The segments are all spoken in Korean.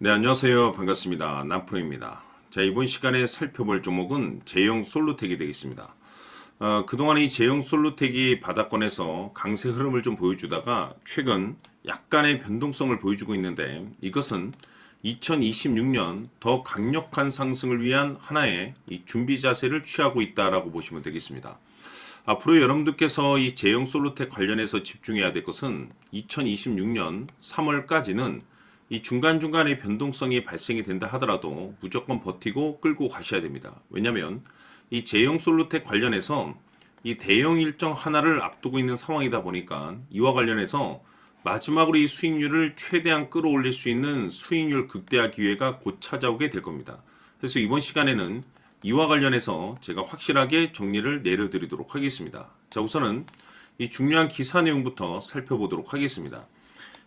네, 안녕하세요. 반갑습니다. 남프로입니다. 자, 이번 시간에 살펴볼 종목은 제형 솔루텍이 되겠습니다. 그동안 이 제형 솔루텍이 바닥권에서 강세 흐름을 좀 보여주다가 최근 약간의 변동성을 보여주고 있는데, 이것은 2026년 더 강력한 상승을 위한 하나의 이 준비 자세를 취하고 있다라고 보시면 되겠습니다. 앞으로 여러분들께서 이 제형 솔루텍 관련해서 집중해야 될 것은 2026년 3월까지는 이 중간중간에 변동성이 발생이 된다 하더라도 무조건 버티고 끌고 가셔야 됩니다. 왜냐하면 이 제형 솔루텍 관련해서 이 대형 일정 하나를 앞두고 있는 상황이다 보니까 이와 관련해서 마지막으로 이 수익률을 최대한 끌어올릴 수 있는 수익률 극대화 기회가 곧 찾아오게 될 겁니다. 그래서 이번 시간에는 이와 관련해서 제가 확실하게 정리를 내려드리도록 하겠습니다. 자, 우선은 이 중요한 기사 내용부터 살펴보도록 하겠습니다.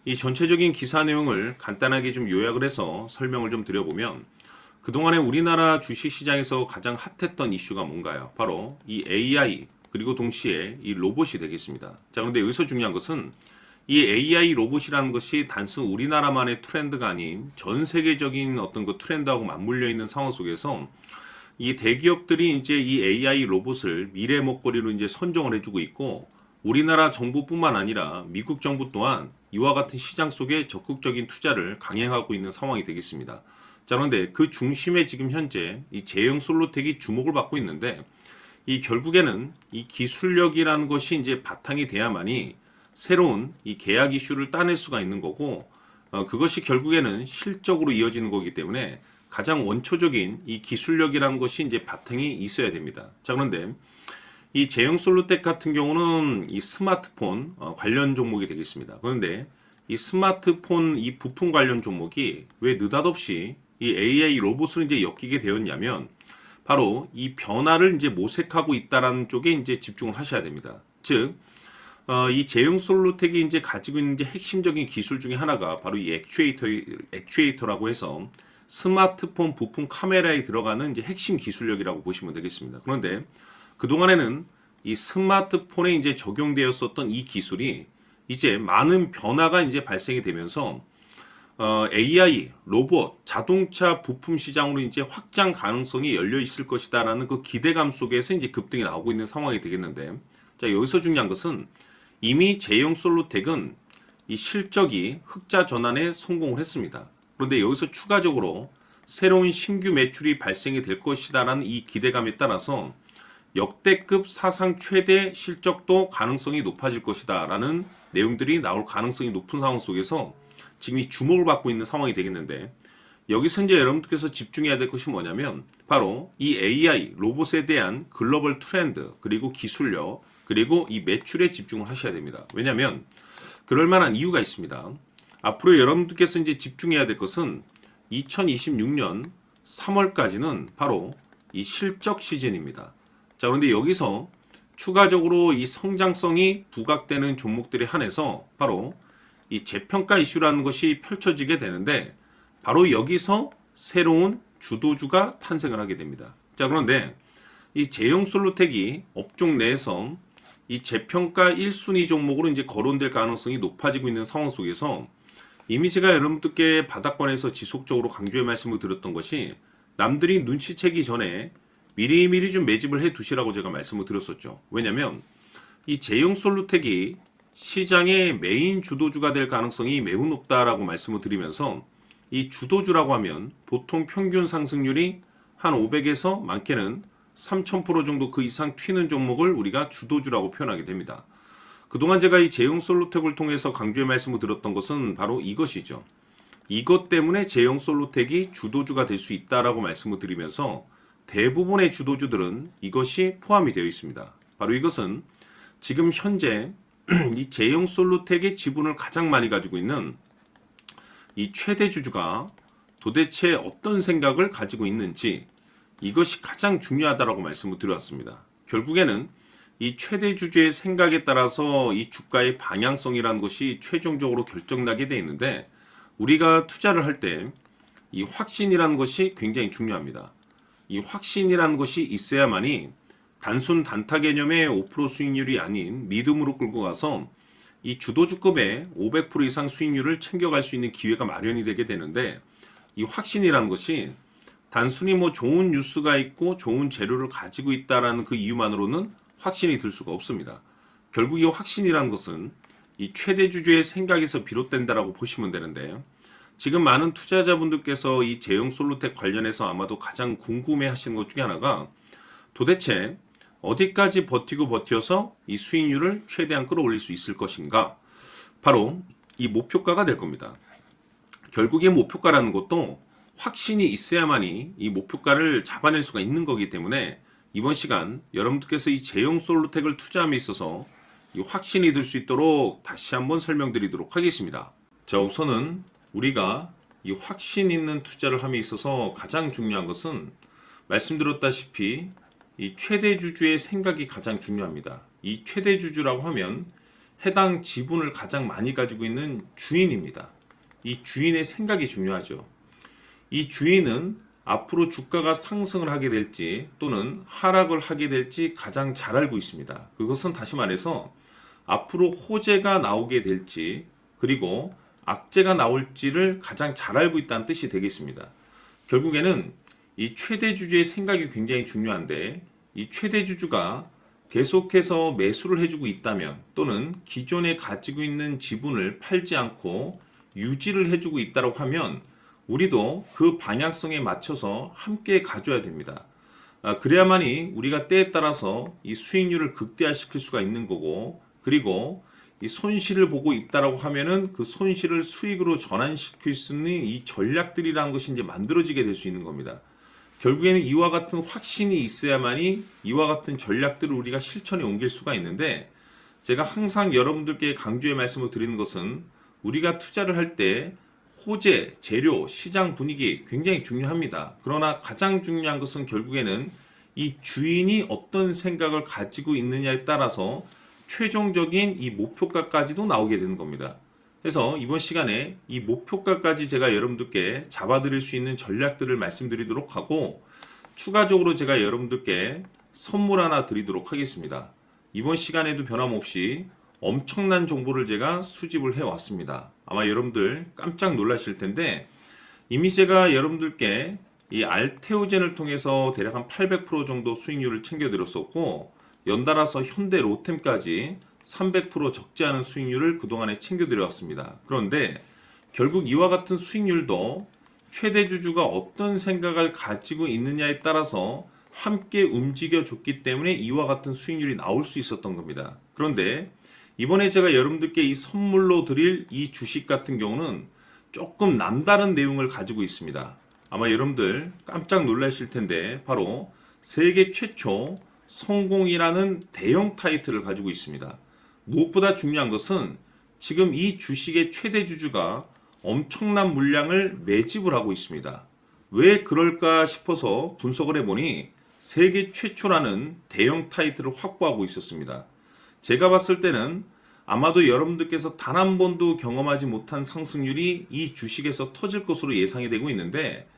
이 전체적인 기사 내용을 간단하게 좀 요약을 해서 설명을 좀 드려보면, 그동안에 우리나라 주식시장에서 가장 핫했던 이슈가 뭔가요? 바로 이 AI 그리고 동시에 이 로봇이 되겠습니다. 자, 그런데 여기서 중요한 것은 이 AI 로봇이라는 것이 단순 우리나라만의 트렌드가 아닌 전 세계적인 어떤 그 트렌드하고 맞물려 있는 상황 속에서 이 대기업들이 이제 이 AI 로봇을 미래 먹거리로 이제 선정을 해주고 있고, 우리나라 정부뿐만 아니라 미국 정부 또한 이와 같은 시장 속에 적극적인 투자를 강행하고 있는 상황이 되겠습니다. 자, 그런데 그 중심에 지금 현재 이 제형 솔루텍이 주목을 받고 있는데, 이 결국에는 이 기술력이라는 것이 이제 바탕이 돼야만이 새로운 이 계약 이슈를 따낼 수가 있는 거고, 그것이 결국에는 실적으로 이어지는 거기 때문에 가장 원초적인 이 기술력이라는 것이 이제 바탕이 있어야 됩니다. 자, 그런데 이 제형 솔루텍 같은 경우는 이 스마트폰 관련 종목이 되겠습니다. 그런데 이 스마트폰 이 부품 관련 종목이 왜 느닷없이 이 AI 로봇을 이제 엮이게 되었냐면, 바로 이 변화를 이제 모색하고 있다라는 쪽에 이제 집중을 하셔야 됩니다. 즉, 이 제형 솔루텍이 이제 가지고 있는 이제 핵심적인 기술 중에 하나가 바로 이 액추에이터라고 해서 스마트폰 부품 카메라에 들어가는 이제 핵심 기술력이라고 보시면 되겠습니다. 그런데 그동안에는 이 스마트폰에 이제 적용되었었던 이 기술이 이제 많은 변화가 이제 발생이 되면서 AI, 로봇, 자동차 부품 시장으로 이제 확장 가능성이 열려 있을 것이다라는 그 기대감 속에서 이제 급등이 나오고 있는 상황이 되겠는데, 자, 여기서 중요한 것은 이미 제형 솔루텍은 이 실적이 흑자 전환에 성공을 했습니다. 그런데 여기서 추가적으로 새로운 신규 매출이 발생이 될 것이다라는 이 기대감에 따라서 역대급 사상 최대 실적도 가능성이 높아질 것이다라는 내용들이 나올 가능성이 높은 상황 속에서 지금 이 주목을 받고 있는 상황이 되겠는데, 여기서 이제 여러분들께서 집중해야 될 것이 뭐냐면 바로 이 AI 로봇에 대한 글로벌 트렌드, 그리고 기술력, 그리고 이 매출에 집중을 하셔야 됩니다. 왜냐하면 그럴 만한 이유가 있습니다. 앞으로 여러분들께서 이제 집중해야 될 것은 2026년 3월까지는 바로 이 실적 시즌입니다. 자, 그런데 여기서 추가적으로 이 성장성이 부각되는 종목들에 한해서 바로 이 재평가 이슈라는 것이 펼쳐지게 되는데, 바로 여기서 새로운 주도주가 탄생을 하게 됩니다. 자, 그런데 이 제형 솔루텍이 업종 내에서 이 재평가 1순위 종목으로 이제 거론될 가능성이 높아지고 있는 상황 속에서 이미 제가 여러분들께 바닥권에서 지속적으로 강조의 말씀을 드렸던 것이, 남들이 눈치채기 전에 미리미리 좀 매집을 해 두시라고 제가 말씀을 드렸었죠. 왜냐면 이 제형 솔루텍이 시장의 메인 주도주가 될 가능성이 매우 높다라고 말씀을 드리면서, 이 주도주라고 하면 보통 평균 상승률이 한 500에서 많게는 3000% 정도 그 이상 튀는 종목을 우리가 주도주라고 표현하게 됩니다. 그동안 제가 이 제형 솔루텍을 통해서 강조의 말씀을 드렸던 것은 바로 이것이죠. 이것 때문에 제형 솔루텍이 주도주가 될 수 있다라고 말씀을 드리면서 대부분의 주도주들은 이것이 포함이 되어 있습니다. 바로 이것은 지금 현재 이 제형 솔루텍의 지분을 가장 많이 가지고 있는 이 최대 주주가 도대체 어떤 생각을 가지고 있는지, 이것이 가장 중요하다라고 말씀을 드렸습니다. 결국에는 이 최대 주주의 생각에 따라서 이 주가의 방향성이라는 것이 최종적으로 결정나게 되어 있는데, 우리가 투자를 할 때 이 확신이라는 것이 굉장히 중요합니다. 이 확신이라는 것이 있어야만이 단순 단타 개념의 5% 수익률이 아닌 믿음으로 끌고 가서 이 주도주급의 500% 이상 수익률을 챙겨갈 수 있는 기회가 마련이 되게 되는데, 이 확신이라는 것이 단순히 뭐 좋은 뉴스가 있고 좋은 재료를 가지고 있다라는 그 이유만으로는 확신이 들 수가 없습니다. 결국 이 확신이라는 것은 이 최대주주의 생각에서 비롯된다라고 보시면 되는데, 지금 많은 투자자분들께서 이 제형 솔루텍 관련해서 아마도 가장 궁금해 하시는 것 중에 하나가 도대체 어디까지 버티고 버텨서 이 수익률을 최대한 끌어올릴 수 있을 것인가? 바로 이 목표가가 될 겁니다. 결국에 목표가라는 것도 확신이 있어야만이 이 목표가를 잡아낼 수가 있는 거기 때문에 이번 시간 여러분들께서 이 제형 솔루텍을 투자함에 있어서 이 확신이 들 수 있도록 다시 한번 설명드리도록 하겠습니다. 자, 우선은 우리가 이 확신 있는 투자를 함에 있어서 가장 중요한 것은 말씀드렸다시피 이 최대주주의 생각이 가장 중요합니다. 이 최대주주라고 하면 해당 지분을 가장 많이 가지고 있는 주인입니다. 이 주인의 생각이 중요하죠. 이 주인은 앞으로 주가가 상승을 하게 될지 또는 하락을 하게 될지 가장 잘 알고 있습니다. 그것은 다시 말해서 앞으로 호재가 나오게 될지 그리고 악재가 나올지를 가장 잘 알고 있다는 뜻이 되겠습니다. 결국에는 이 최대주주의 생각이 굉장히 중요한데, 이 최대주주가 계속해서 매수를 해주고 있다면 또는 기존에 가지고 있는 지분을 팔지 않고 유지를 해주고 있다고 하면 우리도 그 방향성에 맞춰서 함께 가져야 됩니다. 그래야만이 우리가 때에 따라서 이 수익률을 극대화시킬 수가 있는 거고, 그리고 이 손실을 보고 있다라고 하면은 그 손실을 수익으로 전환시킬 수 있는 이 전략들이라는 것이 이제 만들어지게 될 수 있는 겁니다. 결국에는 이와 같은 확신이 있어야만이 이와 같은 전략들을 우리가 실천에 옮길 수가 있는데, 제가 항상 여러분들께 강조의 말씀을 드리는 것은 우리가 투자를 할 때 호재, 재료, 시장 분위기 굉장히 중요합니다. 그러나 가장 중요한 것은 결국에는 이 주인이 어떤 생각을 가지고 있느냐에 따라서 최종적인 이 목표가까지도 나오게 되는 겁니다. 그래서 이번 시간에 이 목표가까지 제가 여러분들께 잡아드릴 수 있는 전략들을 말씀드리도록 하고, 추가적으로 제가 여러분들께 선물 하나 드리도록 하겠습니다. 이번 시간에도 변함없이 엄청난 정보를 제가 수집을 해왔습니다. 아마 여러분들 깜짝 놀라실 텐데, 이미 제가 여러분들께 이 알테오젠을 통해서 대략 한 800% 정도 수익률을 챙겨드렸었고, 연달아서 현대 로템까지 300% 적지 않은 수익률을 그동안에 챙겨드려왔습니다. 그런데 결국 이와 같은 수익률도 최대주주가 어떤 생각을 가지고 있느냐에 따라서 함께 움직여줬기 때문에 이와 같은 수익률이 나올 수 있었던 겁니다. 그런데 이번에 제가 여러분들께 이 선물로 드릴 이 주식 같은 경우는 조금 남다른 내용을 가지고 있습니다. 아마 여러분들 깜짝 놀라실 텐데, 바로 세계 최초 성공이라는 대형 타이틀을 가지고 있습니다. 무엇보다 중요한 것은 지금 이 주식의 최대 주주가 엄청난 물량을 매집을 하고 있습니다. 왜 그럴까 싶어서 분석을 해보니 세계 최초라는 대형 타이틀을 확보하고 있었습니다. 제가 봤을 때는 아마도 여러분들께서 단 한 번도 경험하지 못한 상승률이 이 주식에서 터질 것으로 예상이 되고 있는데,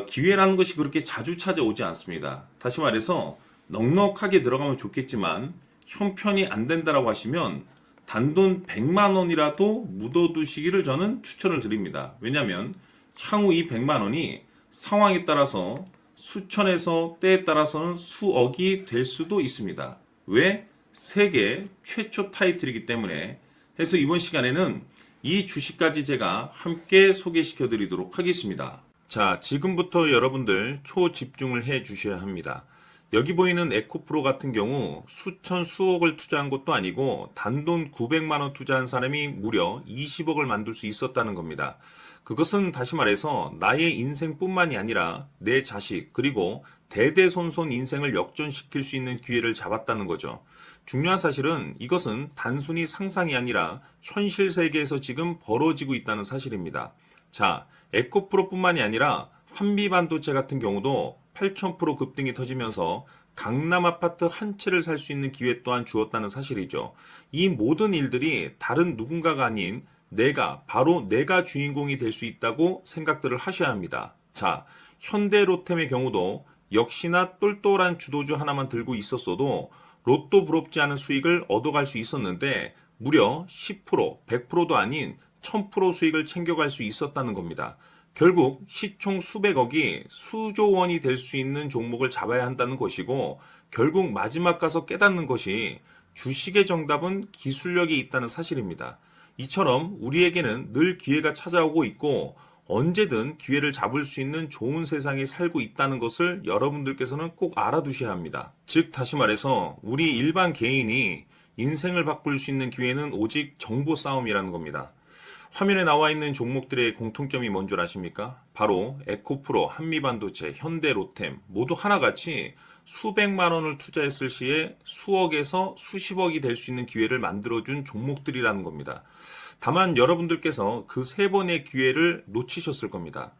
기회라는 것이 그렇게 자주 찾아오지 않습니다. 다시 말해서 넉넉하게 들어가면 좋겠지만 형편이 안 된다라고 하시면 단돈 100만 원이라도 묻어두시기를 저는 추천을 드립니다. 왜냐하면 향후 이 100만 원이 상황에 따라서 수천에서 때에 따라서는 수억이 될 수도 있습니다. 왜? 세계 최초 타이틀이기 때문에. 해서 이번 시간에는 이 주식까지 제가 함께 소개시켜 드리도록 하겠습니다. 자, 지금부터 여러분들 초집중을 해 주셔야 합니다. 여기 보이는 에코프로 같은 경우 수천 수억을 투자한 것도 아니고 단돈 900만 원 투자한 사람이 무려 20억을 만들 수 있었다는 겁니다. 그것은 다시 말해서 나의 인생뿐만이 아니라 내 자식 그리고 대대손손 인생을 역전시킬 수 있는 기회를 잡았다는 거죠. 중요한 사실은 이것은 단순히 상상이 아니라 현실 세계에서 지금 벌어지고 있다는 사실입니다. 자, 에코프로뿐만이 아니라 한미반도체 같은 경우도 8,000% 급등이 터지면서 강남 아파트 한 채를 살 수 있는 기회 또한 주었다는 사실이죠. 이 모든 일들이 다른 누군가가 아닌 바로 내가 주인공이 될 수 있다고 생각들을 하셔야 합니다. 자, 현대로템의 경우도 역시나 똘똘한 주도주 하나만 들고 있었어도 로또 부럽지 않은 수익을 얻어갈 수 있었는데 무려 10%, 100%도 아닌 1000% 수익을 챙겨갈 수 있었다는 겁니다. 결국 시총 수백억이 수조 원이 될 수 있는 종목을 잡아야 한다는 것이고, 결국 마지막 가서 깨닫는 것이 주식의 정답은 기술력이 있다는 사실입니다. 이처럼 우리에게는 늘 기회가 찾아오고 있고 언제든 기회를 잡을 수 있는 좋은 세상에 살고 있다는 것을 여러분들께서는 꼭 알아두셔야 합니다. 즉 다시 말해서 우리 일반 개인이 인생을 바꿀 수 있는 기회는 오직 정보 싸움이라는 겁니다. 화면에 나와 있는 종목들의 공통점이 뭔 줄 아십니까? 바로 에코프로, 한미반도체, 현대로템 모두 하나같이 수백만 원을 투자했을 시에 수억에서 수십억이 될 수 있는 기회를 만들어준 종목들이라는 겁니다. 다만 여러분들께서 그 세 번의 기회를 놓치셨을 겁니다.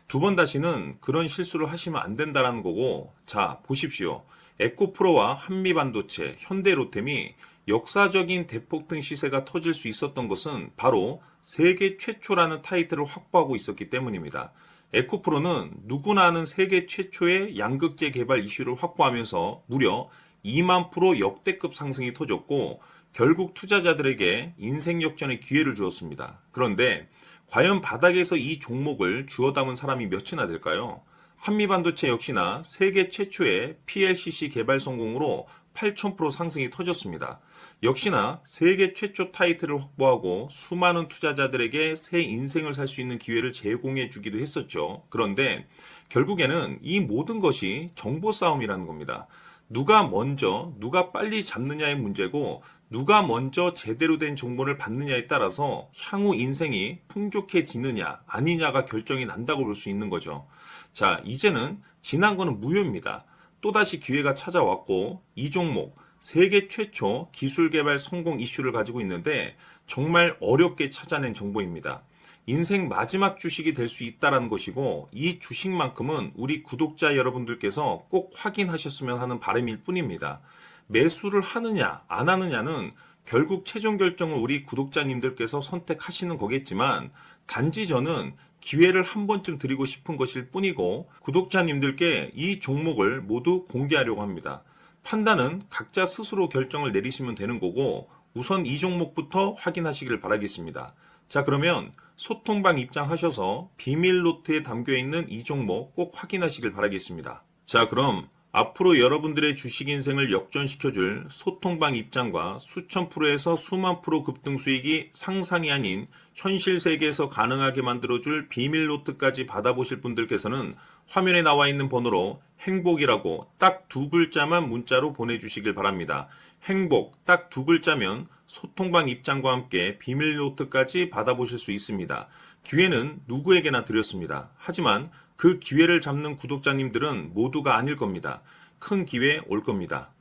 두 번 다시는 그런 실수를 하시면 안 된다는 거고, 자, 보십시오. 에코프로와 한미반도체, 현대로템이 역사적인 대폭등 시세가 터질 수 있었던 것은 바로 세계 최초라는 타이틀을 확보하고 있었기 때문입니다. 에코프로는 누구나 아는 세계 최초의 양극재 개발 이슈를 확보하면서 무려 2만 프로 역대급 상승이 터졌고 결국 투자자들에게 인생 역전의 기회를 주었습니다. 그런데 과연 바닥에서 이 종목을 주워 담은 사람이 몇이나 될까요? 한미반도체 역시나 세계 최초의 PLCC 개발 성공으로 8,000% 상승이 터졌습니다. 역시나 세계 최초 타이틀을 확보하고 수많은 투자자들에게 새 인생을 살 수 있는 기회를 제공해 주기도 했었죠. 그런데 결국에는 이 모든 것이 정보 싸움이라는 겁니다. 누가 먼저, 누가 빨리 잡느냐의 문제고 누가 먼저 제대로 된 정보를 받느냐에 따라서 향후 인생이 풍족해지느냐 아니냐가 결정이 난다고 볼 수 있는 거죠. 자, 이제는 지난 거는 무효입니다. 또다시 기회가 찾아왔고 이 종목 세계 최초 기술 개발 성공 이슈를 가지고 있는데 정말 어렵게 찾아낸 정보입니다. 인생 마지막 주식이 될 수 있다는 것이고 이 주식만큼은 우리 구독자 여러분들께서 꼭 확인하셨으면 하는 바람일 뿐입니다. 매수를 하느냐 안 하느냐는 결국 최종 결정을 우리 구독자님들께서 선택하시는 거겠지만 단지 저는 기회를 한 번쯤 드리고 싶은 것일 뿐이고 구독자님들께 이 종목을 모두 공개하려고 합니다. 판단은 각자 스스로 결정을 내리시면 되는 거고 우선 이 종목부터 확인하시길 바라겠습니다. 자, 그러면 소통방 입장하셔서 비밀 노트에 담겨 있는 이 종목 꼭 확인하시길 바라겠습니다. 자, 그럼 앞으로 여러분들의 주식 인생을 역전시켜줄 소통방 입장과 수천 프로에서 수만 프로 급등 수익이 상상이 아닌 현실 세계에서 가능하게 만들어줄 비밀 노트까지 받아보실 분들께서는 화면에 나와 있는 번호로 행복이라고 딱 두 글자만 문자로 보내주시길 바랍니다. 행복 딱 두 글자면 소통방 입장과 함께 비밀 노트까지 받아보실 수 있습니다. 기회는 누구에게나 드렸습니다. 하지만 그 기회를 잡는 구독자님들은 모두가 아닐 겁니다. 큰 기회 올 겁니다.